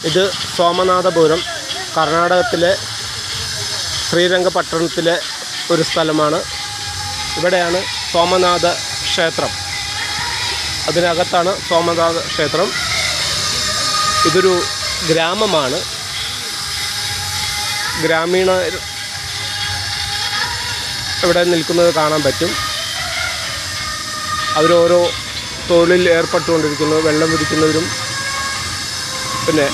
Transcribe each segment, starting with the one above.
ഇത് സോമനാഥപുരം, കർണാടകത്തിലെ ശ്രീരംഗപട്ടണത്തിലെ ഒരു സ്ഥലമാണ്. ഇവിടെയാണ് സോമനാഥ ക്ഷേത്രം. അതിനകത്താണ് സോമനാഥ ക്ഷേത്രം. ഇതൊരു ഗ്രാമമാണ്. ഗ്രാമീണർ ഇവിടെ നിൽക്കുന്നത് കാണാൻ പറ്റും. അവരോരോ തൊഴിലിൽ ഏർപ്പെട്ടുകൊണ്ടിരിക്കുന്നു. വെള്ളം പിടിക്കുന്നവരും, പിന്നെ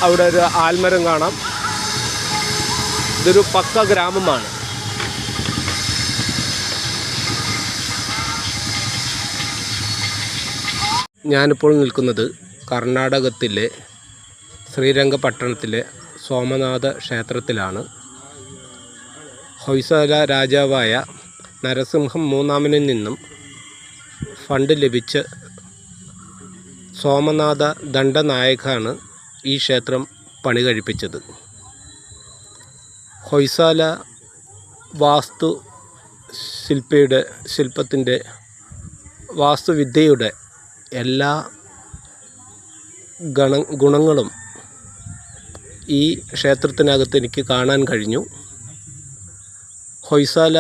അവിടെ ഒരു ആൽമരം കാണാം. ഇതൊരു പക്ക ഗ്രാമമാണ്. ഞാനിപ്പോൾ നിൽക്കുന്നത് കർണാടകത്തിലെ ശ്രീരംഗപട്ടണത്തിലെ സോമനാഥ ക്ഷേത്രത്തിലാണ്. ഹൊയ്സാല രാജാവായ നരസിംഹം മൂന്നാമനിൽ നിന്നും ഫണ്ട് ലഭിച്ച് സോമനാഥ ദണ്ഡനായകാണ് ഈ ക്ഷേത്രം പണി കഴിപ്പിച്ചത്. ഹൊയ്സാല ശില്പത്തിൻ്റെ വാസ്തുവിദ്യയുടെ എല്ലാ ഗുണങ്ങളും ഈ ക്ഷേത്രത്തിനകത്ത് എനിക്ക് കാണാൻ കഴിഞ്ഞു. ഹൊയ്സാല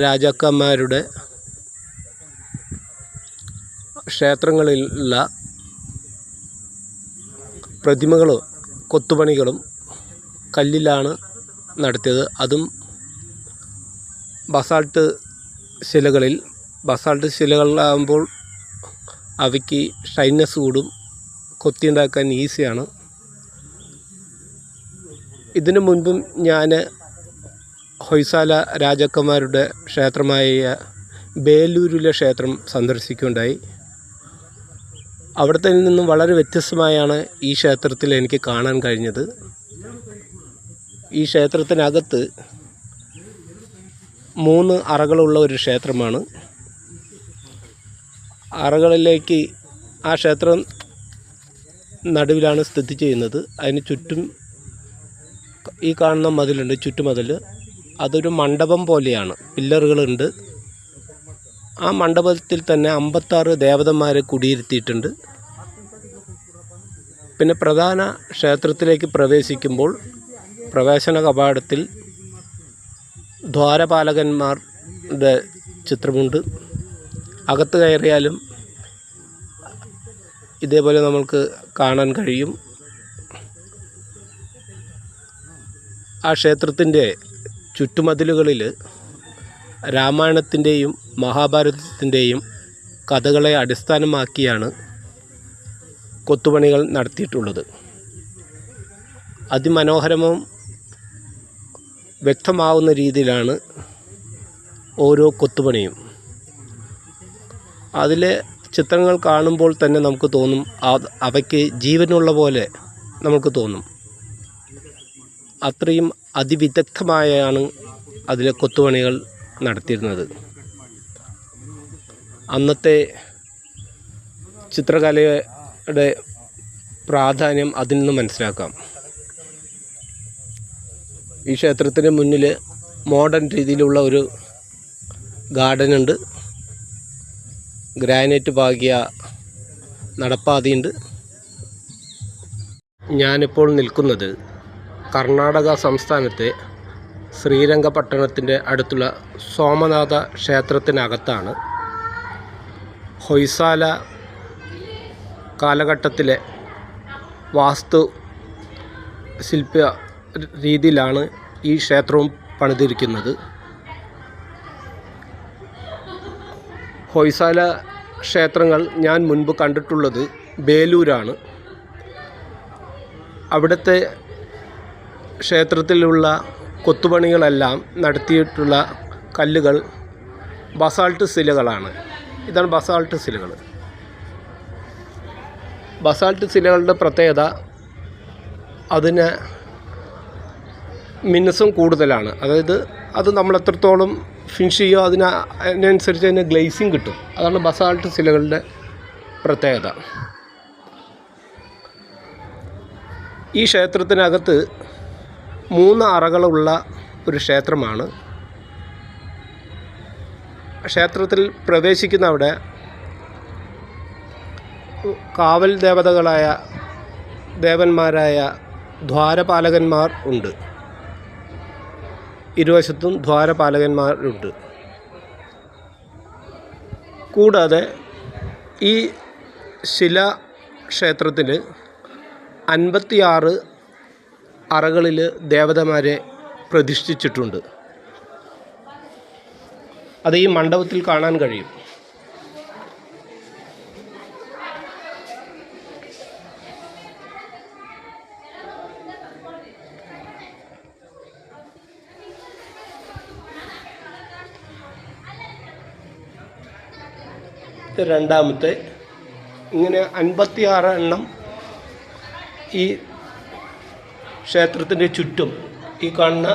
രാജാക്കന്മാരുടെ ക്ഷേത്രങ്ങളിലുള്ള പ്രതിമകളും കൊത്തുപണികളും കല്ലിലാണ് നടത്തിയത്. അതും ബസാൾട്ട് ശിലകളിലാകുമ്പോൾ അവയ്ക്ക് ഷൈനസ് കൂടും, കൊത്തിയുണ്ടാക്കാൻ ഈസിയാണ്. ഇതിനു മുൻപും ഞാൻ ഹൊയ്സാല രാജാക്കന്മാരുടെ ക്ഷേത്രമായ ബേലൂരിലെ ക്ഷേത്രം സന്ദർശിക്കുകയുണ്ടായി. അവിടുത്തെ നിന്നും വളരെ വ്യത്യസ്തമായാണ് ഈ ക്ഷേത്രത്തിൽ എനിക്ക് കാണാൻ കഴിഞ്ഞത്. ഈ ക്ഷേത്രത്തിനകത്ത് 3 അറകളുള്ള ഒരു ക്ഷേത്രമാണ്. അറകളിലേക്ക് ആ ക്ഷേത്രം നടുവിലാണ് സ്ഥിതി ചെയ്യുന്നത്. അതിന് ചുറ്റും ഈ കാണുന്ന മതിലുണ്ട്, ചുറ്റുമതിൽ. അതൊരു മണ്ഡപം പോലെയാണ്, പില്ലറുകളുണ്ട്. ആ മണ്ഡപത്തിൽ തന്നെ 56 ദേവതന്മാരെ കുടിയിരുത്തിയിട്ടുണ്ട്. പിന്നെ പ്രധാന ക്ഷേത്രത്തിലേക്ക് പ്രവേശിക്കുമ്പോൾ പ്രവേശന കവാടത്തിൽ ദ്വാരപാലകന്മാരുടെ ചിത്രമുണ്ട്. അകത്ത് കയറിയാലും ഇതേപോലെ നമുക്ക് കാണാൻ കഴിയും. ആ ക്ഷേത്രത്തിൻ്റെ ചുറ്റുമതിലുകളിൽ രാമായണത്തിൻ്റെയും മഹാഭാരതത്തിൻ്റെയും കഥകളെ അടിസ്ഥാനമാക്കിയാണ് കൊത്തുപണികൾ നടത്തിയിട്ടുള്ളത്. അതിമനോഹരവും വ്യക്തമാവുന്ന രീതിയിലാണ് ഓരോ കൊത്തുപണിയും. അതിലെ ചിത്രങ്ങൾ കാണുമ്പോൾ തന്നെ നമുക്ക് തോന്നും അവയ്ക്ക് ജീവനുള്ള പോലെ നമുക്ക് തോന്നും. അത്രയും അതിവിദഗ്ധമായാണ് അതിലെ കൊത്തുപണികൾ നടത്തിയിരുന്നത്. അന്നത്തെ ചിത്രകലയുടെ പ്രാധാന്യം അതിൽ നിന്ന് മനസ്സിലാക്കാം. ഈ ക്ഷേത്രത്തിന് മുന്നിൽ മോഡേൺ രീതിയിലുള്ള ഒരു ഗാർഡനുണ്ട്. ഗ്രാനൈറ്റ് പാകിയ നടപ്പാതയുണ്ട്. ഞാനിപ്പോൾ നിൽക്കുന്നത് കർണാടക സംസ്ഥാനത്തെ ശ്രീരംഗപട്ടണത്തിൻ്റെ അടുത്തുള്ള സോമനാഥ ക്ഷേത്രത്തിനകത്താണ്. ഹൊയ്സാല കാലഘട്ടത്തിലെ ശില്പ രീതിയിലാണ് ഈ ക്ഷേത്രവും പണിതിരിക്കുന്നത്. ഹൊയ്സാല ക്ഷേത്രങ്ങൾ ഞാൻ മുൻപ് കണ്ടിട്ടുള്ളത് ബേലൂരാണ്. അവിടുത്തെ ക്ഷേത്രത്തിലുള്ള കൊത്തുപണികളെല്ലാം നടത്തിയിട്ടുള്ള കല്ലുകൾ ബസാൾട്ട് ശിലകളാണ്. ഇതാണ് ബസാൾട്ട് ശിലകൾ. ബസാൾട്ട് ശിലകളുടെ പ്രത്യേകത അതിന് മിനുസം കൂടുതലാണ്. അതായത് അത് നമ്മൾ എത്രത്തോളം ഫിനിഷ് ചെയ്യുമോ അതിനനുസരിച്ച് അതിന് ഗ്ലേസിങ് കിട്ടും. അതാണ് ബസാൾട്ട് ശിലകളുടെ പ്രത്യേകത. ഈ ക്ഷേത്രത്തിനകത്ത് 3 അറകളുള്ള ഒരു ക്ഷേത്രമാണ്. ക്ഷേത്രത്തിൽ പ്രവേശിക്കുന്ന അവിടെ കാവൽ ദേവതകളായ ദേവന്മാരായ ദ്വാരപാലകന്മാർ ഉണ്ട്. ഇരുവശത്തും ദ്വാരപാലകന്മാരുണ്ട്. കൂടാതെ ഈ ശിലാക്ഷേത്രത്തിൽ 56 അറകളിൽ ദേവതമാരെ പ്രതിഷ്ഠിച്ചിട്ടുണ്ട്. അത് ഈ മണ്ഡപത്തിൽ കാണാൻ കഴിയും. രണ്ടാമത്തെ ഇങ്ങനെ 56 എണ്ണം ഈ ക്ഷേത്രത്തിൻ്റെ ചുറ്റും ഈ കാണുന്ന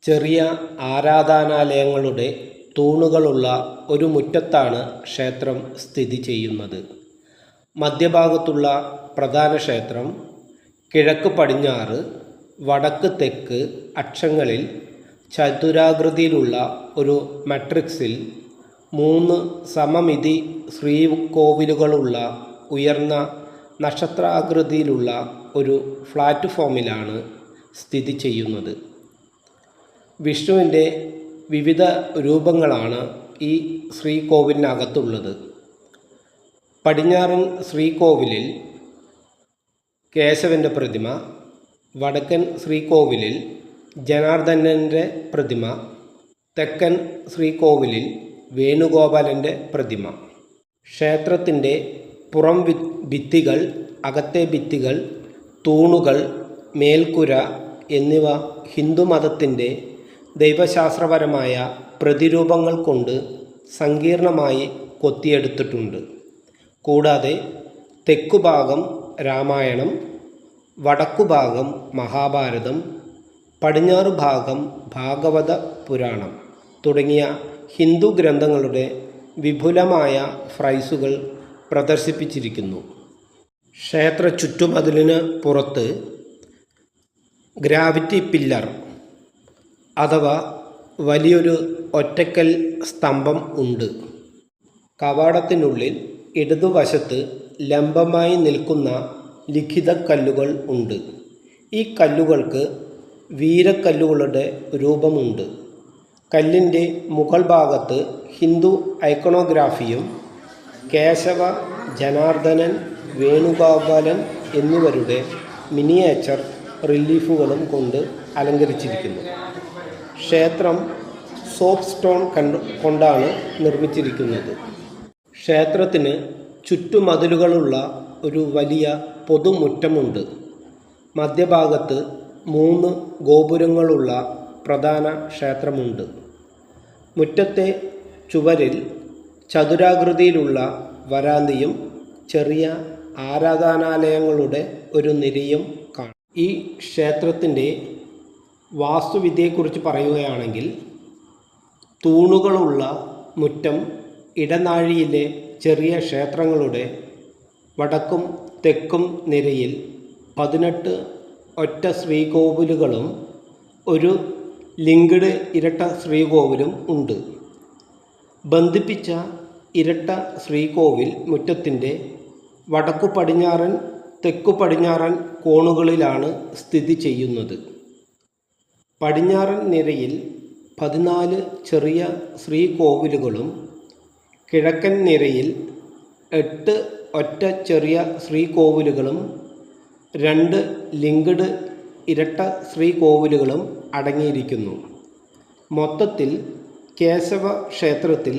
ചെറിയ ആരാധനാലയങ്ങളുടെ തൂണുകളുള്ള ഒരു മുറ്റത്താണ് ക്ഷേത്രം സ്ഥിതി ചെയ്യുന്നത്. മധ്യഭാഗത്തുള്ള പ്രധാന ക്ഷേത്രം കിഴക്ക് പടിഞ്ഞാറ് വടക്ക് തെക്ക് അക്ഷങ്ങളിൽ ചതുരാകൃതിയിലുള്ള ഒരു മാട്രിക്സിൽ 3 സമമിതി ശ്രീകോവിലുകളുള്ള ഉയർന്ന നക്ഷത്രാകൃതിയിലുള്ള ഒരു പ്ലാറ്റ്ഫോമിലാണ് സ്ഥിതി ചെയ്യുന്നത്. വിഷ്ണുവിൻ്റെ വിവിധ രൂപങ്ങളാണ് ഈ ശ്രീകോവിലിനകത്തുള്ളത്. പടിഞ്ഞാറൻ ശ്രീകോവിലിൽ കേശവൻ്റെ പ്രതിമ, വടക്കൻ ശ്രീകോവിലിൽ ജനാർദ്ദനൻ്റെ പ്രതിമ, തെക്കൻ ശ്രീകോവിലിൽ വേണുഗോപാലൻ്റെ പ്രതിമ. ക്ഷേത്രത്തിൻ്റെ പുറം ഭിത്തികൾ, അകത്തെ ഭിത്തികൾ, തൂണുകൾ, മേൽക്കുര എന്നിവ ഹിന്ദുമതത്തിൻ്റെ ദൈവശാസ്ത്രപരമായ പ്രതിരൂപങ്ങൾ കൊണ്ട് സങ്കീർണമായി കൊത്തിയെടുത്തിട്ടുണ്ട്. കൂടാതെ തെക്കുഭാഗം രാമായണം, വടക്കുഭാഗം മഹാഭാരതം, പടിഞ്ഞാറ് ഭാഗം ഭാഗവത പുരാണം തുടങ്ങിയ ഹിന്ദു ഗ്രന്ഥങ്ങളുടെ വിപുലമായ ഫ്രൈസുകൾ പ്രദർശിപ്പിച്ചിരിക്കുന്നു. ക്ഷേത്ര ചുറ്റുമതിലിന് പുറത്ത് ഗ്രാവിറ്റി പില്ലർ അഥവാ വലിയൊരു ഒറ്റക്കൽ സ്തംഭം ഉണ്ട്. കവാടത്തിനുള്ളിൽ ഇടതുവശത്ത് ലംബമായി നിൽക്കുന്ന ലിഖിത കല്ലുകൾ ഉണ്ട്. ഈ കല്ലുകൾക്ക് വീരക്കല്ലുകളുടെ രൂപമുണ്ട്. കല്ലിൻ്റെ മുകൾ ഭാഗത്ത് ഹിന്ദു ഐക്കണോഗ്രാഫിയും കേശവ, ജനാർദ്ദനൻ, വേണുഗോപാലൻ എന്നിവരുടെ മിനിയേച്ചർ റിലീഫുകളും കൊണ്ട് അലങ്കരിച്ചിരിക്കുന്നു. ക്ഷേത്രം സോപ്പ് സ്റ്റോൺ കൊണ്ടാണ് നിർമ്മിച്ചിരിക്കുന്നത്. ക്ഷേത്രത്തിന് ചുറ്റുമതിലുകളുള്ള ഒരു വലിയ പൊതുമുറ്റമുണ്ട്. മധ്യഭാഗത്ത് 3 ഗോപുരങ്ങളുള്ള പ്രധാന ക്ഷേത്രമുണ്ട്. മുറ്റത്തെ ചുവരിൽ ചതുരാകൃതിയിലുള്ള വരാന്തയും ചെറിയ ആരാധനാലയങ്ങളുടെ ഒരു നിരയും കാണാം. ഈ ക്ഷേത്രത്തിൻ്റെ വാസ്തുവിദ്യയെക്കുറിച്ച് പറയുകയാണെങ്കിൽ തൂണുകളുള്ള മുറ്റം, ഇടനാഴിയിലെ ചെറിയ ക്ഷേത്രങ്ങളുടെ വടക്കും തെക്കും നിരയിൽ 18 ഒറ്റ ശ്രീകോവിലുകളും ഒരു ലിങ്ക്ഡ് ഇരട്ട ശ്രീകോവിലും ഉണ്ട്. ബന്ധിപ്പിച്ച ഇരട്ട ശ്രീകോവിൽ മുറ്റത്തിൻ്റെ വടക്കു പടിഞ്ഞാറൻ, തെക്കു പടിഞ്ഞാറൻ കോണുകളിലാണ് സ്ഥിതി ചെയ്യുന്നത്. പടിഞ്ഞാറൻ നിരയിൽ 14 ചെറിയ ശ്രീകോവിലുകളും കിഴക്കൻ നിരയിൽ 8 ഒറ്റ ചെറിയ ശ്രീകോവിലുകളും 2 ലിങ്ക്ഡ് ഇരട്ട ശ്രീകോവിലുകളും അടങ്ങിയിരിക്കുന്നു. മൊത്തത്തിൽ കേശവ ക്ഷേത്രത്തിൽ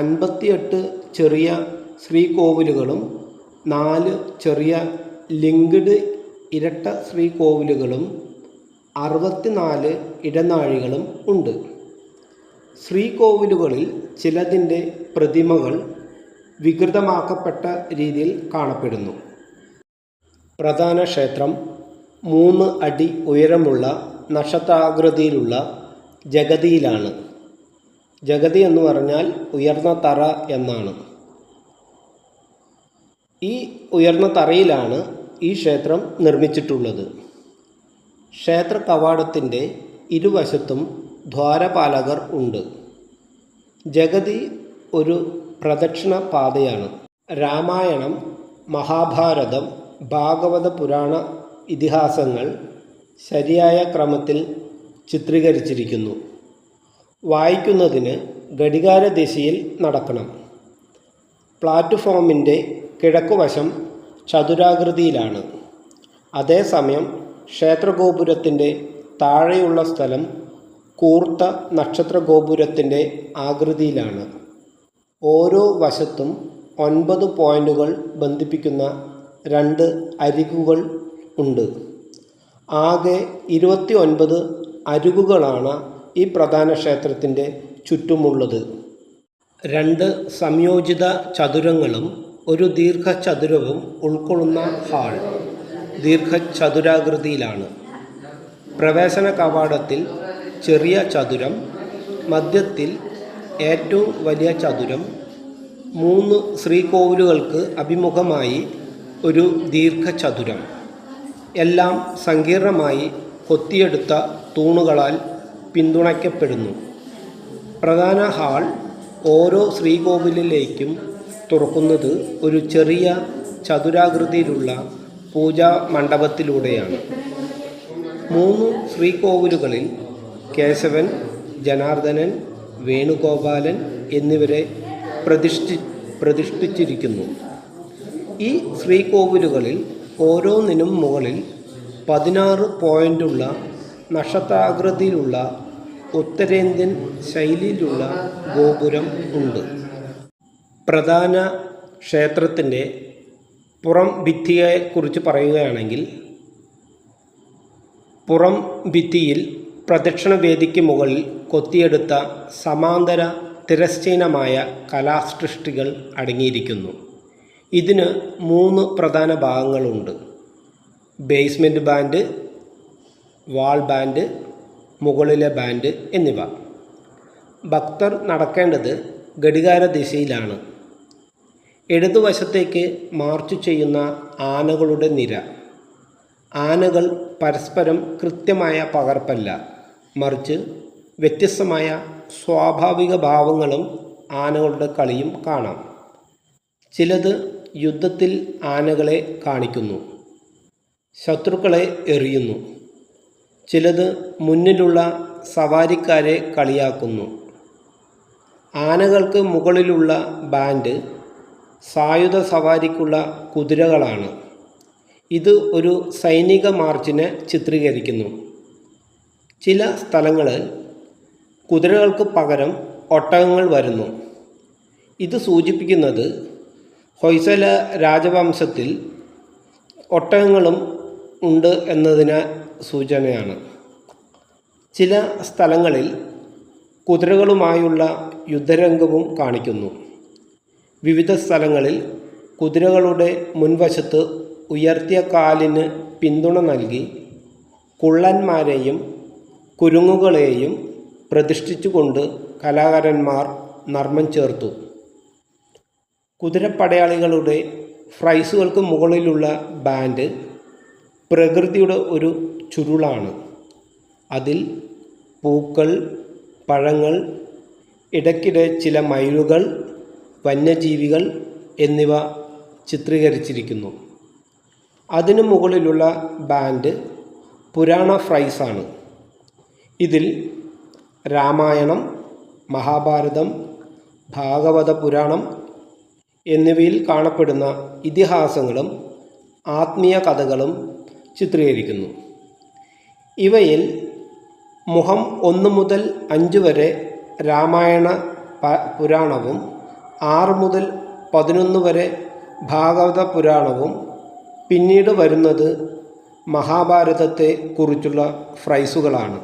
58 ചെറിയ ശ്രീകോവിലുകളും 4 ചെറിയ ലിങ്ക്ഡ് ഇരട്ട ശ്രീകോവിലുകളും 64 ഇടനാഴികളും ഉണ്ട്. ശ്രീകോവിലുകളിൽ ചിലതിൻ്റെ പ്രതിമകൾ വികൃതമാക്കപ്പെട്ട രീതിയിൽ കാണപ്പെടുന്നു. പ്രധാന ക്ഷേത്രം 3 അടി ഉയരമുള്ള നക്ഷത്രാകൃതിയിലുള്ള ജഗതിയിലാണ്. ജഗതി എന്ന് പറഞ്ഞാൽ ഉയർന്ന തറ എന്നാണ്. ഈ ഉയർന്ന തറയിലാണ് ഈ ക്ഷേത്രം നിർമ്മിച്ചിട്ടുള്ളത്. ക്ഷേത്ര കവാടത്തിൻ്റെ ഇരുവശത്തും ദ്വാരപാലകർ ഉണ്ട്. ജഗതി ഒരു പ്രദക്ഷിണ പാതയാണ്. രാമായണം, മഹാഭാരതം, ഭാഗവത പുരാണ ഇതിഹാസങ്ങൾ ശരിയായ ക്രമത്തിൽ ചിത്രീകരിച്ചിരിക്കുന്നു. വായിക്കുന്നതിന് ഘടികാരദിശയിൽ നടക്കണം. പ്ലാറ്റ്ഫോമിൻ്റെ കിഴക്കുവശം ചതുരാകൃതിയിലാണ്. അതേസമയം ക്ഷേത്രഗോപുരത്തിൻ്റെ താഴെയുള്ള സ്ഥലം കൂർത്ത നക്ഷത്രഗോപുരത്തിൻ്റെ ആകൃതിയിലാണ്. ഓരോ വശത്തും 9 പോയിൻ്റുകൾ ബന്ധിപ്പിക്കുന്ന 2 അരികുകൾ ഉണ്ട്. ആകെ 29 അരികുകളാണ് ഈ പ്രധാന ക്ഷേത്രത്തിൻ്റെ ചുറ്റുമുള്ളത്. 2 സംയോജിത ചതുരങ്ങളും ഒരു ദീർഘചതുരവും ഉൾക്കൊള്ളുന്ന ഹാൾ ദീർഘചതുരാകൃതിയിലാണ്. പ്രവേശന കവാടത്തിൽ ചെറിയ ചതുരം, മധ്യത്തിൽ ഏറ്റവും വലിയ ചതുരം, 3 ശ്രീകോവിലുകൾക്ക് അഭിമുഖമായി ഒരു ദീർഘചതുരം, എല്ലാം സങ്കീർണമായി കൊത്തിയെടുത്ത തൂണുകളാൽ പിന്തുണയ്ക്കപ്പെടുന്നു. പ്രധാന ഹാൾ ഓരോ ശ്രീകോവിലിലേക്കും തുറക്കുന്നത് ഒരു ചെറിയ ചതുരാകൃതിയിലുള്ള പൂജാ മണ്ഡപത്തിലൂടെയാണ്. 3 ശ്രീകോവിലുകളിൽ കേശവൻ, ജനാർദ്ദനൻ, വേണുഗോപാലൻ എന്നിവരെ പ്രതിഷ്ഠിച്ചിരിക്കുന്നു. ഈ ശ്രീകോവിലുകളിൽ ഓരോന്നിനും മുകളിൽ 16 പോയിൻ്റുള്ള നക്ഷത്രാകൃതിയിലുള്ള ഉത്തരേന്ത്യൻ ശൈലിയിലുള്ള ഗോപുരം ഉണ്ട്. പ്രധാന ക്ഷേത്രത്തിൻ്റെ പുറം ഭിത്തിയെക്കുറിച്ച് പറയുകയാണെങ്കിൽ, പുറം ഭിത്തിയിൽ പ്രദക്ഷിണവേദിക്ക് മുകളിൽ കൊത്തിയെടുത്ത സമാന്തര തിരശ്ചീനമായ കലാസൃഷ്ടികൾ അടങ്ങിയിരിക്കുന്നു. ഇതിന് 3 പ്രധാന ഭാഗങ്ങളുണ്ട്: ബേസ്മെൻറ്റ് ബാൻഡ്, വാൾ ബാൻഡ്, മുകളിലെ ബാൻഡ് എന്നിവ. ഭക്തർ നടക്കേണ്ടത് ഘടികാരദിശയിലാണ്. ഇടതുവശത്തേക്ക് മാർച്ച് ചെയ്യുന്ന ആനകളുടെ നിര. ആനകൾ പരസ്പരം കൃത്യമായ പകർപ്പല്ല, മറിച്ച് വ്യത്യസ്തമായ സ്വാഭാവിക ഭാവങ്ങളും ആനകളുടെ കളിയും കാണാം. ചിലത് യുദ്ധത്തിൽ ആനകളെ കാണിക്കുന്നു, ശത്രുക്കളെ എറിയുന്നു. ചിലത് മുന്നിലുള്ള സവാരിക്കാരെ കളിയാക്കുന്നു. ആനകൾക്ക് മുകളിലുള്ള ബാൻഡ് സായുധ സവാരിക്കുള്ള കുതിരകളാണ്. ഇത് ഒരു സൈനിക മാർച്ചിനെ ചിത്രീകരിക്കുന്നു. ചില സ്ഥലങ്ങളിൽ കുതിരകൾക്ക് പകരം ഒട്ടകങ്ങൾ വരുന്നു. ഇത് സൂചിപ്പിക്കുന്നത് ഹൊയ്സല രാജവംശത്തിൽ ഒട്ടകങ്ങളും ഉണ്ട് എന്നതിന് സൂചനയാണ്. ചില സ്ഥലങ്ങളിൽ കുതിരകളുമായുള്ള യുദ്ധരംഗവും കാണിക്കുന്നു. വിവിധ സ്ഥലങ്ങളിൽ കുതിരകളുടെ മുൻവശത്ത് ഉയർത്തിയ കാലിന് പിന്തുണ നൽകി കുള്ളന്മാരെയും കുരുങ്ങുകളെയും പ്രതിഷ്ഠിച്ചുകൊണ്ട് കലാകാരന്മാർ നർമ്മം ചേർത്തു. കുതിരപ്പടയാളികളുടെ ഫ്രൈസുകൾക്ക് മുകളിലുള്ള ബാൻഡ് പ്രകൃതിയുടെ ഒരു ചുരുളാണ്. അതിൽ പൂക്കൾ, പഴങ്ങൾ, ഇടയ്ക്കിടെ ചില മയിലുകൾ, വന്യജീവികൾ എന്നിവ ചിത്രീകരിച്ചിരിക്കുന്നു. അതിനു മുകളിലുള്ള ബാൻഡ് പുരാണ ഫ്രൈസാണ്. ഇതിൽ രാമായണം, മഹാഭാരതം, ഭാഗവത പുരാണം എന്നിവയിൽ കാണപ്പെടുന്ന ഇതിഹാസങ്ങളും ആത്മീയ കഥകളും ചിത്രീകരിക്കുന്നു. ഇവയിൽ മുഖം 1 മുതൽ 5 വരെ രാമായണ പുരാണവും 6 മുതൽ 11 വരെ ഭാഗവത പുരാണവും പിന്നീട് വരുന്നത് മഹാഭാരതത്തെ കുറിച്ചുള്ള ഫ്രൈസുകളാണ്.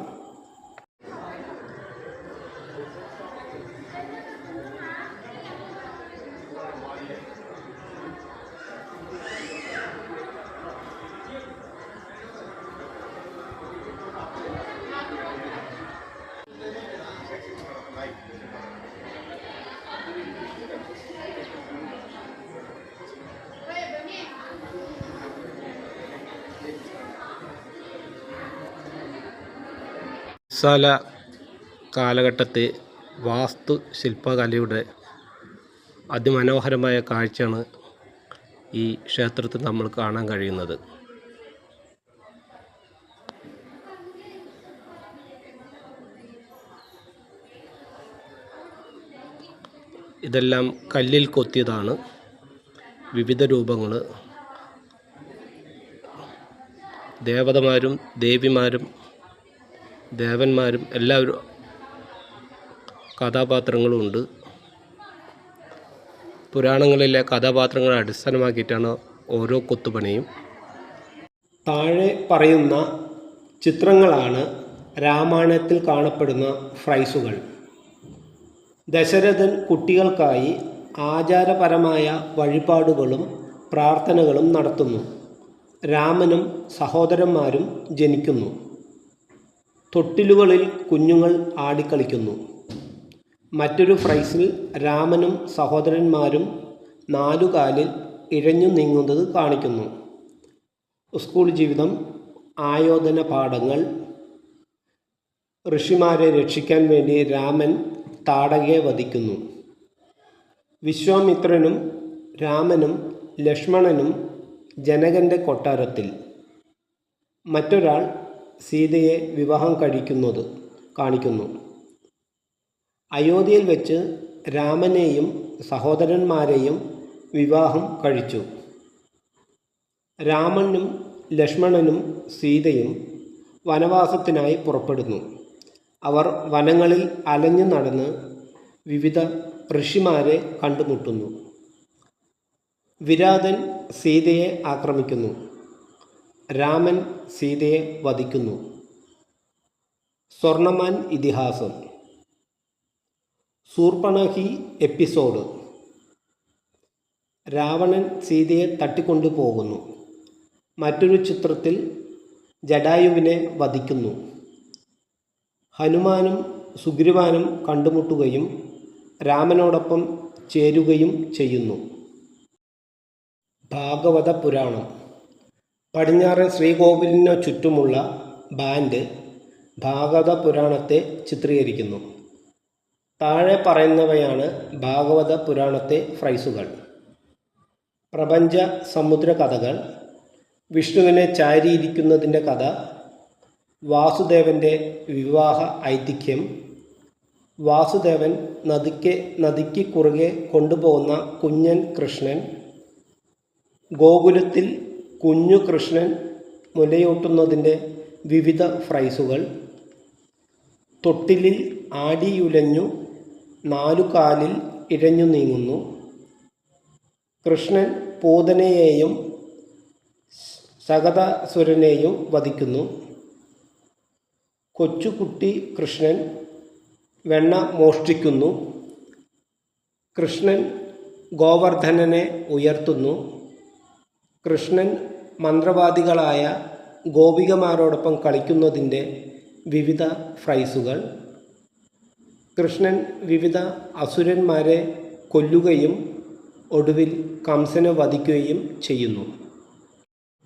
വിശാല കാലഘട്ടത്തെ വാസ്തുശില്പകലയുടെ അതിമനോഹരമായ കാഴ്ചയാണ് ഈ ക്ഷേത്രത്തിൽ നമ്മൾ കാണാൻ കഴിയുന്നത്. ഇതെല്ലാം കല്ലിൽ കൊത്തിയതാണ്. വിവിധ രൂപങ്ങൾ, ദേവതമാരും ദേവിമാരും ദേവന്മാരും എല്ലാവരും കഥാപാത്രങ്ങളും ഉണ്ട്. പുരാണങ്ങളിലെ കഥാപാത്രങ്ങളെ അടിസ്ഥാനമാക്കിയിട്ടാണ് ഓരോ കൊത്തുപണിയും. താഴെ പറയുന്ന ചിത്രങ്ങളാണ് രാമായണത്തിൽ കാണപ്പെടുന്ന ഫ്രൈസുകൾ. ദശരഥൻ കുട്ടികൾക്കായി ആചാരപരമായ വഴിപാടുകളും പ്രാർത്ഥനകളും നടത്തുന്നു. രാമനും സഹോദരന്മാരും ജനിക്കുന്നു. തൊട്ടിലുകളിൽ കുഞ്ഞുങ്ങൾ ആടിക്കളിക്കുന്നു. മറ്റൊരു ഫ്രൈസിൽ രാമനും സഹോദരന്മാരും നാലുകാലിൽ ഇഴഞ്ഞു നീങ്ങുന്നത് കാണിക്കുന്നു. സ്കൂൾ ജീവിതം, ആയോധന പാഠങ്ങൾ, ഋഷിമാരെ രക്ഷിക്കാൻ വേണ്ടി രാമൻ താടകയെ വധിക്കുന്നു. വിശ്വാമിത്രനും രാമനും ലക്ഷ്മണനും ജനകൻ്റെ കൊട്ടാരത്തിൽ. മറ്റൊരാൾ സീതയെ വിവാഹം കഴിക്കുന്നത് കാണിക്കുന്നു. അയോധ്യയിൽ വെച്ച് രാമനെയും സഹോദരന്മാരെയും വിവാഹം കഴിച്ചു. രാമനും ലക്ഷ്മണനും സീതയും വനവാസത്തിനായി പുറപ്പെടുന്നു. അവർ വനങ്ങളിൽ അലഞ്ഞു നടന്ന് വിവിധ ഋഷിമാരെ കണ്ടുമുട്ടുന്നു. വിരാതൻ സീതയെ ആക്രമിക്കുന്നു. രാമൻ സീതയെ വധിക്കുന്നു. സ്വർണ്ണമാൻ ഇതിഹാസം. ശൂർപ്പണഖി എപ്പിസോഡ്. രാവണൻ സീതയെ തട്ടിക്കൊണ്ടു പോകുന്നു. മറ്റൊരു ചിത്രത്തിൽ ജടായുവിനെ വധിക്കുന്നു. ഹനുമാനും സുഗ്രീവാനും കണ്ടുമുട്ടുകയും രാമനോടൊപ്പം ചേരുകയും ചെയ്യുന്നു. ഭാഗവത പുരാണം. പടിഞ്ഞാറൻ ശ്രീകോവിലിനു ചുറ്റുമുള്ള ബാൻഡ് ഭാഗവത പുരാണത്തെ ചിത്രീകരിക്കുന്നു. താഴെ പറയുന്നവയാണ് ഭാഗവത പുരാണത്തെ ഫ്രൈസുകൾ. പ്രപഞ്ച സമുദ്ര കഥകൾ, വിഷ്ണുവിനെ ചാരിയിരിക്കുന്നതിൻ്റെ കഥ, വാസുദേവൻ്റെ വിവാഹ ഐതിഹ്യം, വാസുദേവൻ നദിക്ക് കുറുകെ കൊണ്ടുപോകുന്ന കുഞ്ഞൻ കൃഷ്ണൻ, ഗോകുലത്തിൽ കുഞ്ഞു കൃഷ്ണൻ മുലയൂട്ടുന്നതിൻ്റെ വിവിധ ഫ്രൈസുകൾ, തൊട്ടിലിൽ ആടിയുലഞ്ഞു നാലുകാലിൽ ഇഴഞ്ഞു നീങ്ങുന്നു, കൃഷ്ണൻ പൂതനയെയും ശകടാസുരനെയും വധിക്കുന്നു, കൊച്ചുകുട്ടി കൃഷ്ണൻ വെണ്ണ മോഷ്ടിക്കുന്നു, കൃഷ്ണൻ ഗോവർദ്ധനനെ ഉയർത്തുന്നു, കൃഷ്ണൻ മന്ത്രവാദികളായ ഗോപികമാരോടൊപ്പം കളിക്കുന്നതിൻ്റെ വിവിധ ഫ്രൈസുകൾ, കൃഷ്ണൻ വിവിധ അസുരന്മാരെ കൊല്ലുകയും ഒടുവിൽ കംസനെ വധിക്കുകയും ചെയ്യുന്നു.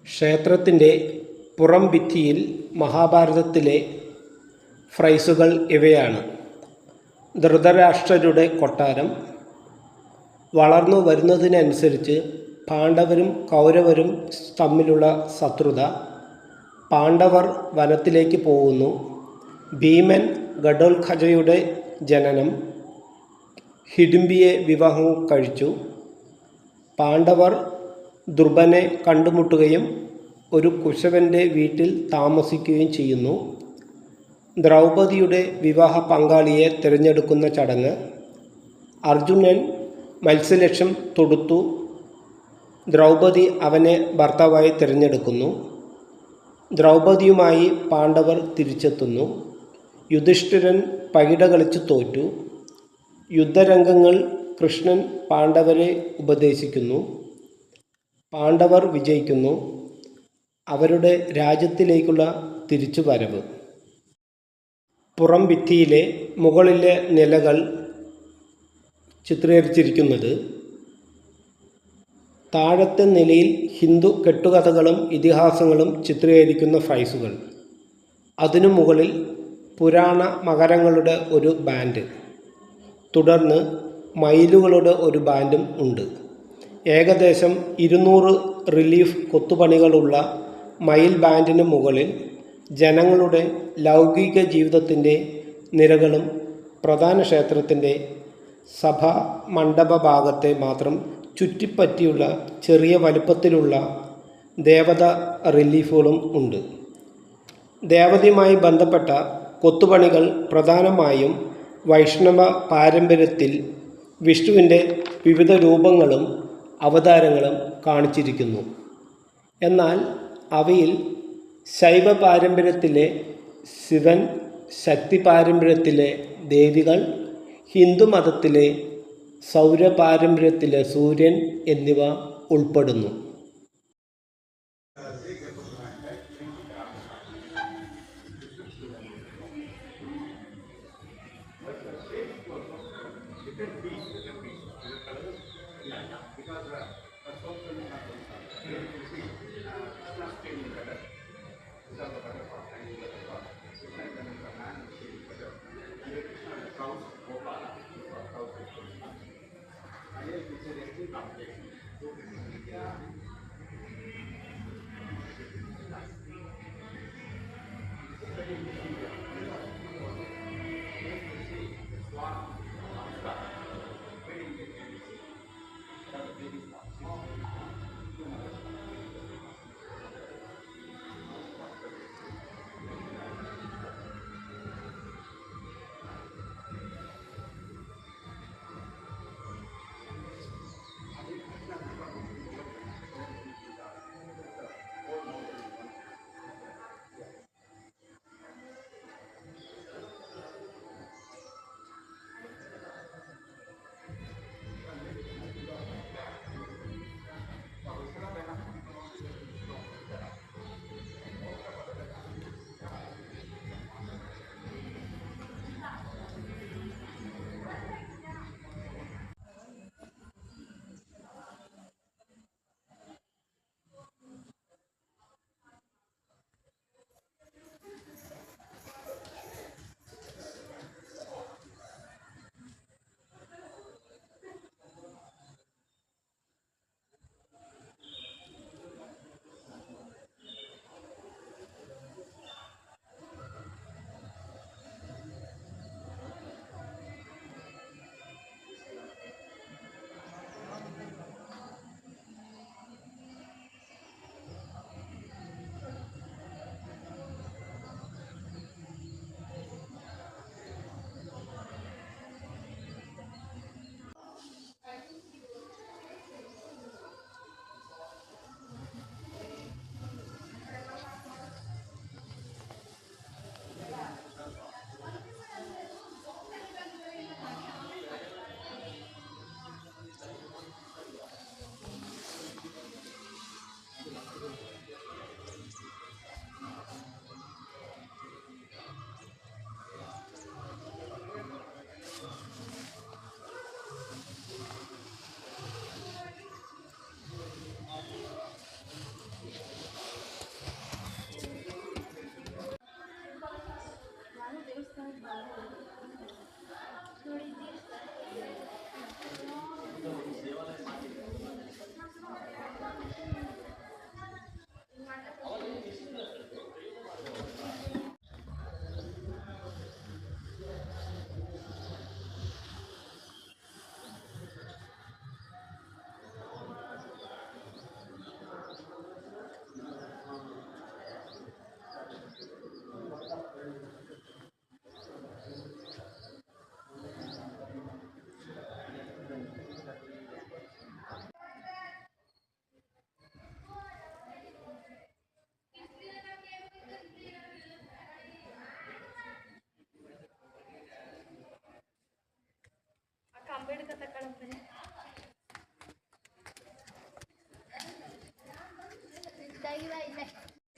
ക്ഷേത്രത്തിൻ്റെ പുറം ഭിത്തിയിൽ മഹാഭാരതത്തിലെ ഫ്രൈസുകൾ ഇവയാണ്. ധൃതരാഷ്ട്രരുടെ കൊട്ടാരം. വളർന്നു വരുന്നതിനനുസരിച്ച് പാണ്ഡവരും കൗരവരും തമ്മിലുള്ള ശത്രുത. പാണ്ഡവർ വനത്തിലേക്ക് പോകുന്നു. ഭീമൻ ഘടോത്കചയുടെ ജനനം. ഹിഡിംബിയെ വിവാഹം കഴിച്ചു. പാണ്ഡവർ ധ്രുവനെ കണ്ടുമുട്ടുകയും ഒരു കുശവൻ്റെ വീട്ടിൽ താമസിക്കുകയും ചെയ്യുന്നു. ദ്രൗപദിയുടെ വിവാഹ പങ്കാളിയെ തിരഞ്ഞെടുക്കുന്ന ചടങ്ങ്. അർജുനൻ മത്സ്യലക്ഷ്യം തൊടുത്തു. ദ്രൗപദി അവനെ ഭർത്താവായി തിരഞ്ഞെടുക്കുന്നു. ദ്രൗപദിയുമായി പാണ്ഡവർ തിരിച്ചെത്തുന്നു. യുധിഷ്ഠിരൻ പകിട കളിച്ച് തോറ്റു. യുദ്ധരംഗങ്ങൾ. കൃഷ്ണൻ പാണ്ഡവരെ ഉപദേശിക്കുന്നു. പാണ്ഡവർ വിജയിക്കുന്നു. അവരുടെ രാജ്യത്തിലേക്കുള്ള തിരിച്ചുവരവ്. പുറം ഭിത്തിയിലെ മുകളിലെ നിലകൾ ചിത്രീകരിച്ചിരിക്കുന്നത് താഴത്തെ നിലയിൽ ഹിന്ദു കെട്ടുകഥകളും ഇതിഹാസങ്ങളും ചിത്രീകരിക്കുന്ന ഫ്രൈസുകൾ, അതിനു മുകളിൽ പുരാണ മകരങ്ങളുടെ ഒരു ബാൻഡ്, തുടർന്ന് മയിലുകളുടെ ഒരു ബാൻഡും ഉണ്ട്. ഏകദേശം 200 റിലീഫ് കൊത്തുപണികളുള്ള മയിൽ ബാൻഡിന് മുകളിൽ ജനങ്ങളുടെ ലൗകിക ജീവിതത്തിൻ്റെ നിരകളും പ്രധാന ക്ഷേത്രത്തിൻ്റെ സഭാ മണ്ഡപ ഭാഗത്തെ മാത്രം ചുറ്റിപ്പറ്റിയുള്ള ചെറിയ വലുപ്പത്തിലുള്ള ദേവത റിലീഫുകളും ഉണ്ട്. ദേവതയുമായി ബന്ധപ്പെട്ട കൊത്തുപണികൾ പ്രധാനമായും വൈഷ്ണവ പാരമ്പര്യത്തിൽ വിഷ്ണുവിൻ്റെ വിവിധ രൂപങ്ങളും അവതാരങ്ങളും കാണിച്ചിരിക്കുന്നു. എന്നാൽ അവയിൽ ശൈവ പാരമ്പര്യത്തിലെ ശിവൻ, ശക്തി പാരമ്പര്യത്തിലെ ദേവികൾ, ഹിന്ദുമതത്തിലെ സൗര പാരമ്പര്യത്തിലെ സൂര്യൻ എന്നിവ ഉൾപ്പെടുന്നു.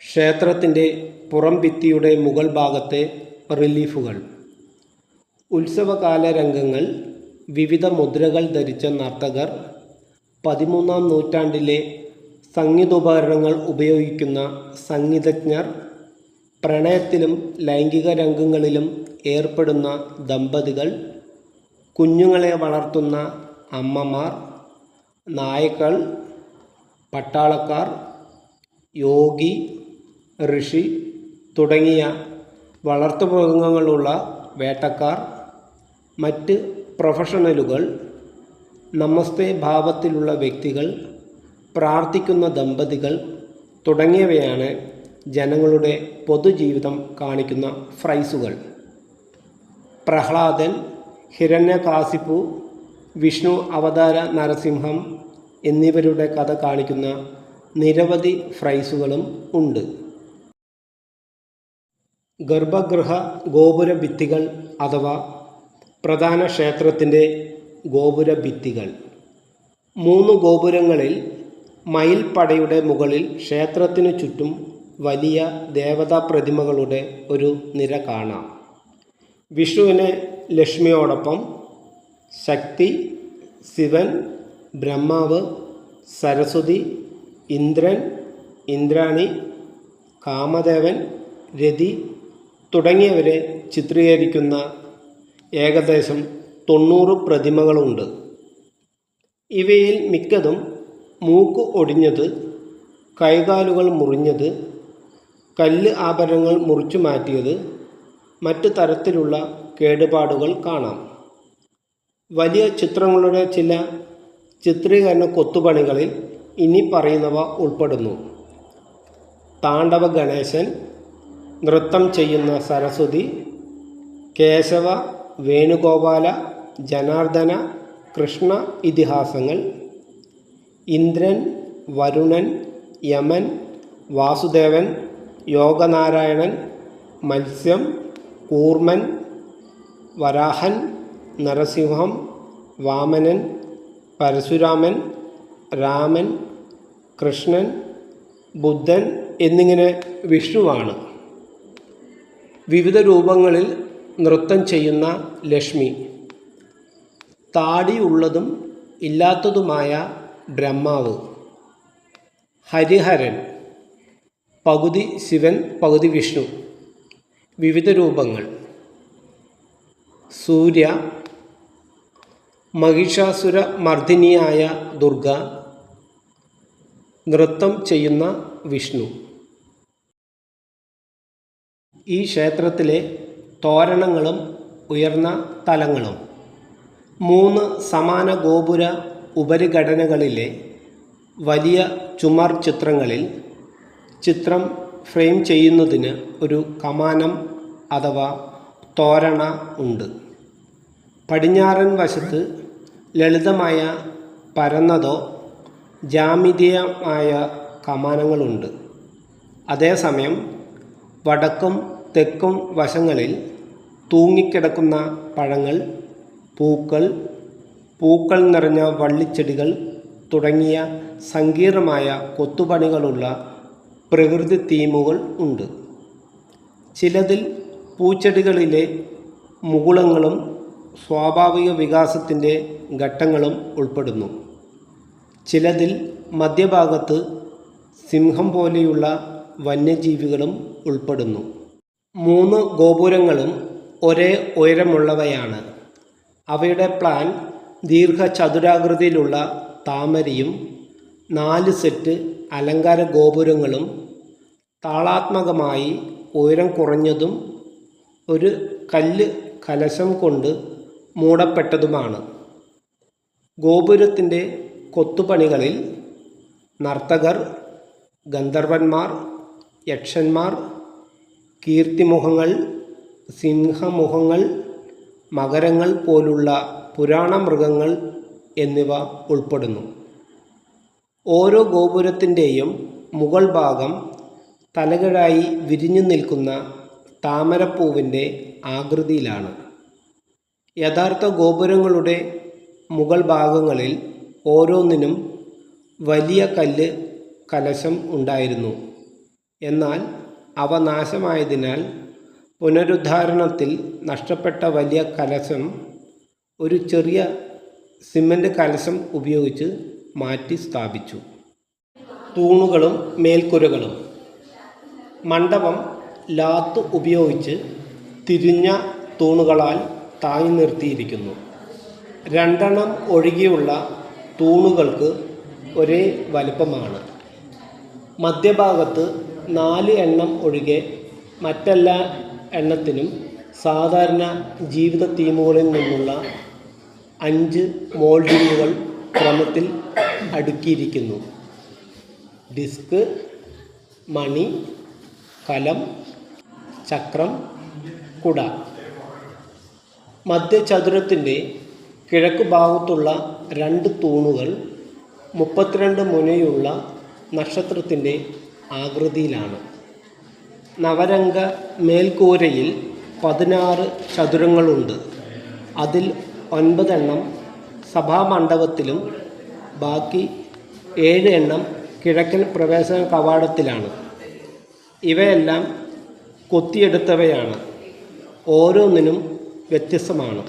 ക്ഷേത്രത്തിൻ്റെ പുറംഭിത്തിയുടെ മുകൾ ഭാഗത്തെ റിലീഫുകൾ ഉത്സവകാല രംഗങ്ങൾ, വിവിധ മുദ്രകൾ ധരിച്ച നർത്തകർ, 13-ാം നൂറ്റാണ്ടിലെ സംഗീതോപകരണങ്ങൾ ഉപയോഗിക്കുന്ന സംഗീതജ്ഞർ, പ്രണയത്തിലും ലൈംഗിക രംഗങ്ങളിലും ഏർപ്പെടുന്ന ദമ്പതികൾ, കുഞ്ഞുങ്ങളെ വളർത്തുന്ന അമ്മമാർ, നായ്ക്കൾ, പട്ടാളക്കാർ, യോഗി, ഋഷി തുടങ്ങിയ വളർത്തുമൃഗങ്ങളുള്ള വേട്ടക്കാർ, മറ്റ് പ്രൊഫഷണലുകൾ, നമസ്തേ ഭാവത്തിലുള്ള വ്യക്തികൾ, പ്രാർത്ഥിക്കുന്ന ദമ്പതികൾ തുടങ്ങിയവയാണ് ജനങ്ങളുടെ പൊതുജീവിതം കാണിക്കുന്ന ഫ്രൈസുകൾ. പ്രഹ്ലാദൻ, ഹിരണ്യകാശിപു, വിഷ്ണു അവതാര നരസിംഹം എന്നിവരുടെ കഥ കാണിക്കുന്ന നിരവധി ഫ്രൈസുകളും ഉണ്ട്. ഗർഭഗൃഹ ഗോപുര ഭിത്തികൾ അഥവാ പ്രധാന ക്ഷേത്രത്തിൻ്റെ ഗോപുര ഭിത്തികൾ. 3 ഗോപുരങ്ങളിൽ മയിൽപ്പടയുടെ മുകളിൽ ക്ഷേത്രത്തിനു ചുറ്റും വലിയ ദേവതാ പ്രതിമകളുടെ ഒരു നിര കാണാം. വിഷ്ണുവിനെ ലക്ഷ്മിയോടൊപ്പം ശക്തി, ശിവൻ, ബ്രഹ്മാവ്, സരസ്വതി, ഇന്ദ്രൻ, ഇന്ദ്രാണി, കാമദേവൻ, രതി തുടങ്ങിയവരെ ചിത്രീകരിക്കുന്ന ഏകദേശം 90 പ്രതിമകളുണ്ട്. ഇവയിൽ മിക്കതും മൂക്ക് ഒടിഞ്ഞത്, കൈകാലുകൾ മുറിഞ്ഞത്, കല്ല് ആഭരണങ്ങൾ മുറിച്ചു മാറ്റിയത്, മറ്റു തരത്തിലുള്ള കേടുപാടുകൾ കാണാം. വലിയ ചിത്രങ്ങളുടെ ചില ചിത്രീകരണ കൊത്തുപണികളിൽ ഇനി പറയുന്നവ ഉൾപ്പെടുന്നു. താണ്ഡവ ഗണേശൻ, നൃത്തം ചെയ്യുന്ന സരസ്വതി, കേശവ, വേണുഗോപാല, ജനാർദ്ദന, കൃഷ്ണ ഇതിഹാസങ്ങൾ, ഇന്ദ്രൻ, വരുണൻ, യമൻ, വാസുദേവൻ, യോഗനാരായണൻ, മത്സ്യം, കൂർമൻ, വരാഹൻ, നരസിംഹം, വാമനൻ, പരശുരാമൻ, രാമൻ, കൃഷ്ണൻ, ബുദ്ധൻ എന്നിങ്ങനെ വിഷ്ണുവാണ്. വിവിധ രൂപങ്ങളിൽ നൃത്തം ചെയ്യുന്ന ലക്ഷ്മി, താടിയുള്ളതും ഇല്ലാത്തതുമായ ബ്രഹ്മാവ്, ഹരിഹരൻ, പകുതി ശിവൻ പകുതി വിഷ്ണു, വിവിധ രൂപങ്ങൾ, സൂര്യ, മഹിഷാസുര മർദിനിയായ ദുർഗ, നൃത്തം ചെയ്യുന്ന വിഷ്ണു. ഈ ക്ഷേത്രത്തിലെ തോരണങ്ങളും ഉയർന്ന തലങ്ങളും 3 സമാന ഗോപുര ഉപരിഘടനകളിലെ വലിയ ചുമർ ചിത്രങ്ങളിൽ ചിത്രം ഫ്രെയിം ചെയ്യുന്നതിന് ഒരു കമാനം അഥവാ തോരണ ഉണ്ട്. പടിഞ്ഞാറൻ വശത്ത് ലളിതമായ പരന്നതോ ജാമിതീയമായ കമാനങ്ങളുണ്ട്. അതേസമയം വടക്കും തെക്കും വശങ്ങളിൽ തൂങ്ങിക്കിടക്കുന്ന പഴങ്ങൾ, പൂക്കൾ നിറഞ്ഞ വള്ളിച്ചെടികൾ തുടങ്ങിയ സങ്കീർണമായ കൊത്തുപണികളുള്ള പ്രകൃതി തീമുകൾ ഉണ്ട്. ചിലതിൽ പൂച്ചെടികളിലെ മുകുളങ്ങളും സ്വാഭാവിക വികാസത്തിൻ്റെ ഘട്ടങ്ങളും ഉൾപ്പെടുന്നു. ചിലതിൽ മധ്യഭാഗത്ത് സിംഹം പോലെയുള്ള വന്യജീവികളും ഉൾപ്പെടുന്നു. 3 ഗോപുരങ്ങളും ഒരേ ഉയരമുള്ളവയാണ്. അവയുടെ പ്ലാൻ ദീർഘചതുരാകൃതിയിലുള്ള താമരയും 4 സെറ്റ് അലങ്കാര ഗോപുരങ്ങളും താളാത്മകമായി ഉയരം കുറഞ്ഞതും ഒരു കല്ല് കലശം കൊണ്ട് മൂടപ്പെട്ടതുമാണ്. ഗോപുരത്തിൻ്റെ കൊത്തുപണികളിൽ നർത്തകർ, ഗന്ധർവന്മാർ, യക്ഷന്മാർ, കീർത്തിമുഖങ്ങൾ, സിംഹമുഖങ്ങൾ, മകരങ്ങൾ പോലുള്ള പുരാണ മൃഗങ്ങൾ എന്നിവ ഉൾപ്പെടുന്നു. ഓരോ ഗോപുരത്തിൻ്റെയും മുകൾ ഭാഗം തലകീഴായി വിരിഞ്ഞു നിൽക്കുന്ന താമരപ്പൂവിൻ്റെ ആകൃതിയിലാണ്. യഥാർത്ഥ ഗോപുരങ്ങളുടെ മുകൾ ഭാഗങ്ങളിൽ ഓരോന്നിനും വലിയ കല്ല് കലശം ഉണ്ടായിരുന്നു. എന്നാൽ അവ നാശമായതിനാൽ പുനരുദ്ധാരണത്തിൽ നഷ്ടപ്പെട്ട വലിയ കലശം ഒരു ചെറിയ സിമൻ്റ് കലശം ഉപയോഗിച്ച് മാറ്റി സ്ഥാപിച്ചു. തൂണുകളും മേൽക്കൂരകളും. മണ്ഡപം ലാത്ത് ഉപയോഗിച്ച് തിരിഞ്ഞ തൂണുകളാൽ താങ്ങി നിർത്തിയിരിക്കുന്നു. 2 ഒഴികെയുള്ള തൂണുകൾക്ക് ഒരേ വലുപ്പമാണ്. മധ്യഭാഗത്ത് 4 ഒഴികെ മറ്റെല്ലാ എണ്ണത്തിനും സാധാരണ ജീവിത തീമുകളിൽ നിന്നുള്ള 5 മോൾഡിങ്ങുകൾ ക്രമത്തിൽ അടുക്കിയിരിക്കുന്നു. ഡിസ്ക്, മണി, കലം, ചക്രം, കുട. മധ്യചതുരത്തിൻ്റെ കിഴക്ക് ഭാഗത്തുള്ള 2 തൂണുകൾ 32 മുനയുള്ള നക്ഷത്രത്തിൻ്റെ ആകൃതിയിലാണ്. നവരംഗ മേൽക്കൂരയിൽ 16 ചതുരങ്ങളുണ്ട്. അതിൽ 9 സഭാമണ്ഡപത്തിലും ബാക്കി 7 കിഴക്കൻ പ്രവേശന കവാടത്തിലാണ്. ഇവയെല്ലാം കൊത്തിയെടുത്തവയാണ്. ഓരോന്നിനും വ്യത്യസ്തമാണ്.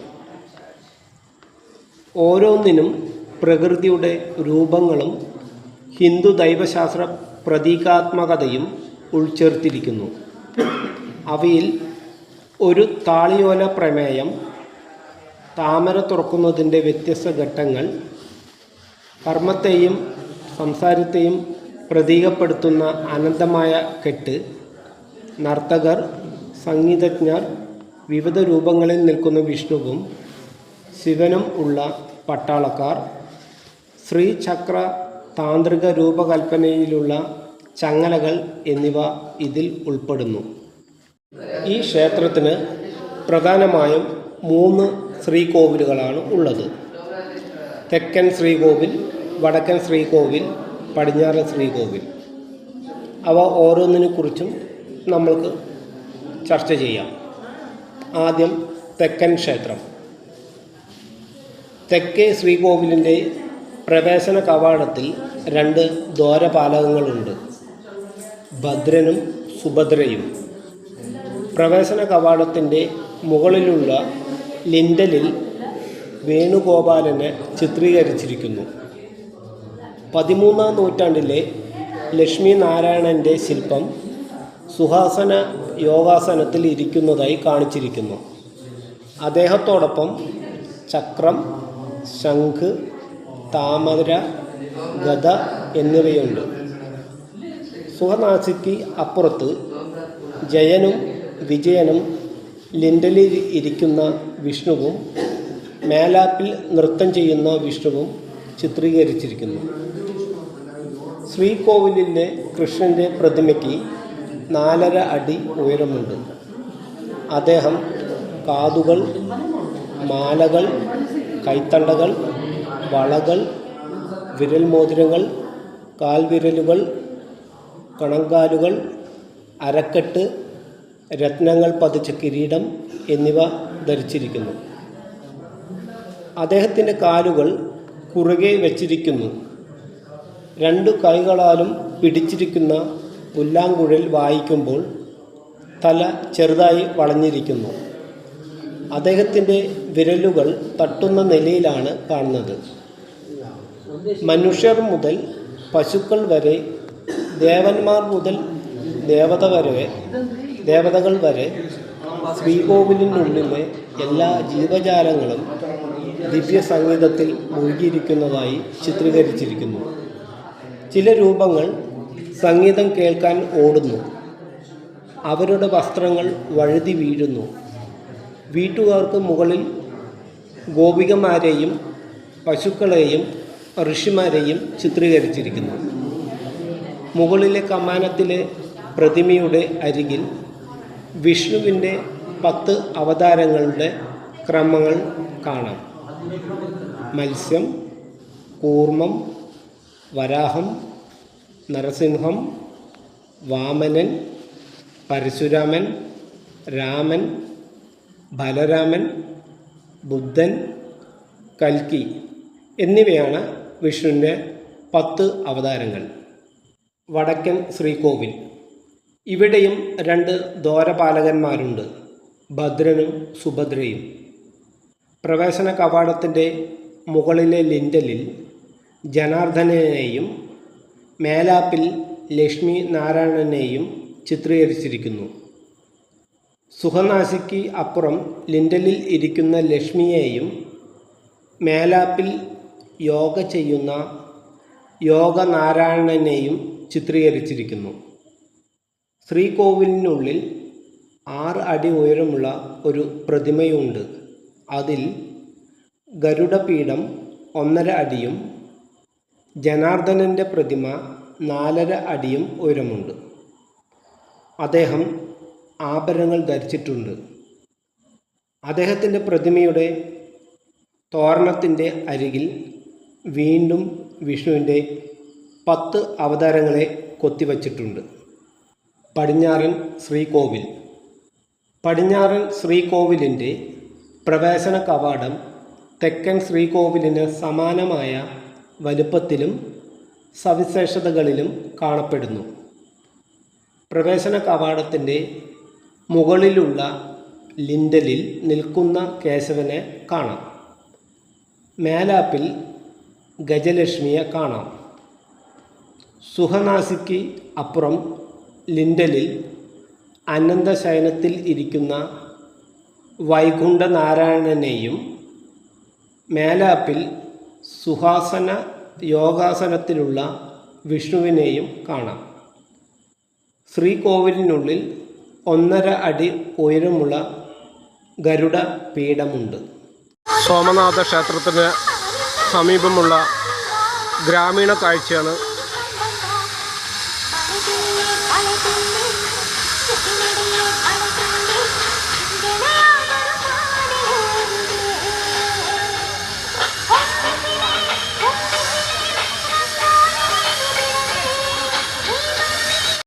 ഓരോന്നിനും പ്രകൃതിയുടെ രൂപങ്ങളും ഹിന്ദു ദൈവശാസ്ത്ര പ്രതീകാത്മകതയും ഉൾച്ചേർത്തിരിക്കുന്നു. അവയിൽ ഒരു താളിയോല പ്രമേയം, താമര തുറക്കുന്നതിൻ്റെ വ്യത്യസ്ത ഘട്ടങ്ങൾ, കർമ്മത്തെയും സംസാരത്തെയും പ്രതീകപ്പെടുത്തുന്ന അനന്തമായ കെട്ട്, നർത്തകർ, സംഗീതജ്ഞർ, വിവിധ രൂപങ്ങളിൽ നിൽക്കുന്ന വിഷ്ണുവും ശിവനും ഉള്ള പട്ടാളക്കാർ, ശ്രീചക്ര താന്ത്രിക രൂപകൽപ്പനയിലുള്ള ചങ്ങലകൾ എന്നിവ ഇതിൽ ഉൾപ്പെടുന്നു. ഈ ക്ഷേത്രത്തിന് പ്രധാനമായും 3 ശ്രീകോവിലുകളാണ് ഉള്ളത്. തെക്കൻ ശ്രീകോവിൽ, വടക്കൻ ശ്രീകോവിൽ, പടിഞ്ഞാറൻ ശ്രീകോവിൽ. അവ ഓരോന്നിനെക്കുറിച്ചും നമ്മൾക്ക് ചർച്ച ചെയ്യാം. ആദ്യം തെക്കൻ ക്ഷേത്രം. തെക്കേ ശ്രീകോവിലിൻ്റെ പ്രവേശന കവാടത്തിൽ 2 ദ്വാരപാലകങ്ങളുണ്ട്, ഭദ്രനും സുഭദ്രയും. പ്രവേശന കവാടത്തിൻ്റെ മുകളിലുള്ള ലിൻഡലിൽ വേണുഗോപാലനെ ചിത്രീകരിച്ചിരിക്കുന്നു. 13-ാം നൂറ്റാണ്ടിലെ ലക്ഷ്മി നാരായണൻ്റെ ശില്പം സുഹാസന യോഗാസനത്തിൽ ഇരിക്കുന്നതായി കാണിച്ചിരിക്കുന്നു. അദ്ദേഹത്തോടൊപ്പം ചക്രം, ശംഖ്, താമര, ഗദ എന്നിവയുണ്ട്. സുഹനാസിക്ക് അപ്പുറത്ത് ജയനും വിജയനും ലിൻഡലിൽ ഇരിക്കുന്ന വിഷ്ണുവും മേലാപ്പിൽ നൃത്തം ചെയ്യുന്ന വിഷ്ണുവും ചിത്രീകരിച്ചിരിക്കുന്നു. ശ്രീകോവിലിലെ കൃഷ്ണൻ്റെ പ്രതിമയ്ക്ക് 4.5 അടി ഉയരമുണ്ട്. അദ്ദേഹം കാതുകൾ, മാലകൾ, കൈത്തണ്ടകൾ, വളകൾ, വിരൽമോതിരങ്ങൾ, കാൽവിരലുകൾ, കണങ്കാലുകൾ, അരക്കെട്ട്, രത്നങ്ങൾ പതിച്ച കിരീടം എന്നിവ ധരിച്ചിരിക്കുന്നു. അദ്ദേഹത്തിൻ്റെ കാലുകൾ കുറുകെ വച്ചിരിക്കുന്നു. 2 കൈകളാലും പിടിച്ചിരിക്കുന്ന പുല്ലാങ്കുഴൽ വായിക്കുമ്പോൾ തല ചെറുതായി വളഞ്ഞിരിക്കുന്നു. അദ്ദേഹത്തിൻ്റെ വിരലുകൾ തട്ടുന്ന നിലയിലാണ് കാണുന്നത്. മനുഷ്യർ മുതൽ പശുക്കൾ വരെ, ദേവന്മാർ മുതൽ ദേവതകൾ വരെ ശ്രീകോവിലിനുള്ളിലെ എല്ലാ ജീവജാലങ്ങളും ദിവ്യ സംഗീതത്തിൽ മുഴുകിയിരിക്കുന്നതായി ചിത്രീകരിച്ചിരിക്കുന്നു. ചില രൂപങ്ങൾ സംഗീതം കേൾക്കാൻ ഓടുന്നു. അവരുടെ വസ്ത്രങ്ങൾ വഴുതി വീഴുന്നു. വീട്ടുകാർക്ക് മുകളിൽ ഗോപികമാരെയും പശുക്കളെയും ഋഷിമാരെയും ചിത്രീകരിച്ചിരിക്കുന്നു. മുകളിലെ കമാനത്തിലെ പ്രതിമയുടെ അരികിൽ വിഷ്ണുവിൻ്റെ 10 അവതാരങ്ങളുടെ ക്രമങ്ങൾ കാണാം. മത്സ്യം, കൂർമ്മം, വരാഹം, നരസിംഹം, വാമനൻ, പരശുരാമൻ, രാമൻ, ബലരാമൻ, ബുദ്ധൻ, കൽക്കി എന്നിവയാണ് വിഷ്ണുവിൻ്റെ 10 അവതാരങ്ങൾ. വടക്കൻ ശ്രീകോവിൽ. ഇവിടെയും 2 ദ്വാരപാലകന്മാരുണ്ട്. ഭദ്രനും സുഭദ്രയും. പ്രവേശന കവാടത്തിൻ്റെ മുകളിലെ ലിൻഡലിൽ ജനാർദ്ദനനെയും മേലാപ്പിൽ ലക്ഷ്മി നാരായണനെയും ചിത്രീകരിച്ചിരിക്കുന്നു. സുഖനാസിക്ക് അപ്പുറം ലിൻഡലിൽ ഇരിക്കുന്ന ലക്ഷ്മിയെയും മേലാപ്പിൽ യോഗ ചെയ്യുന്ന യോഗനാരായണനെയും ചിത്രീകരിച്ചിരിക്കുന്നു. ശ്രീകോവിലിനുള്ളിൽ 6 അടി ഉയരമുള്ള ഒരു പ്രതിമയുണ്ട്. അതിൽ ഗരുഡപീഠം 1.5 അടിയും ജനാർദ്ദനൻ്റെ പ്രതിമ 4.5 അടിയും ഉയരമുണ്ട്. അദ്ദേഹം ആഭരണങ്ങൾ ധരിച്ചിട്ടുണ്ട്. അദ്ദേഹത്തിൻ്റെ പ്രതിമയുടെ തോരണത്തിൻ്റെ അരികിൽ വീണ്ടും വിഷ്ണുവിൻ്റെ 10 അവതാരങ്ങളെ കൊത്തിവച്ചിട്ടുണ്ട്. പടിഞ്ഞാറൻ ശ്രീകോവിൽ. പടിഞ്ഞാറൻ ശ്രീകോവിലിൻ്റെ പ്രവേശന കവാടം തെക്കൻ ശ്രീകോവിലിന് സമാനമായ വലുപ്പത്തിലും സവിശേഷതകളിലും കാണപ്പെടുന്നു. പ്രവേശന കവാടത്തിൻ്റെ മുകളിലുള്ള ലിൻഡലിൽ നിൽക്കുന്ന കേശവനെ കാണാം. മേലാപ്പിൽ ഗജലക്ഷ്മിയെ കാണാം. സുഖനാസിക്ക് അപ്പുറം ലിൻഡലിൽ അനന്തശയനത്തിൽ ഇരിക്കുന്ന വൈകുണ്ഠനാരായണനെയും മേലാപ്പിൽ സുഖാസന യോഗാസനത്തിലുള്ള വിഷ്ണുവിനെയും കാണാം. ശ്രീകോവിലിനുള്ളിൽ 1.5 അടി ഉയരമുള്ള ഗരുഡ പീഠമുണ്ട്. സോമനാഥ ക്ഷേത്രത്തിന് സമീപമുള്ള ഗ്രാമീണ കാഴ്ചയാണ്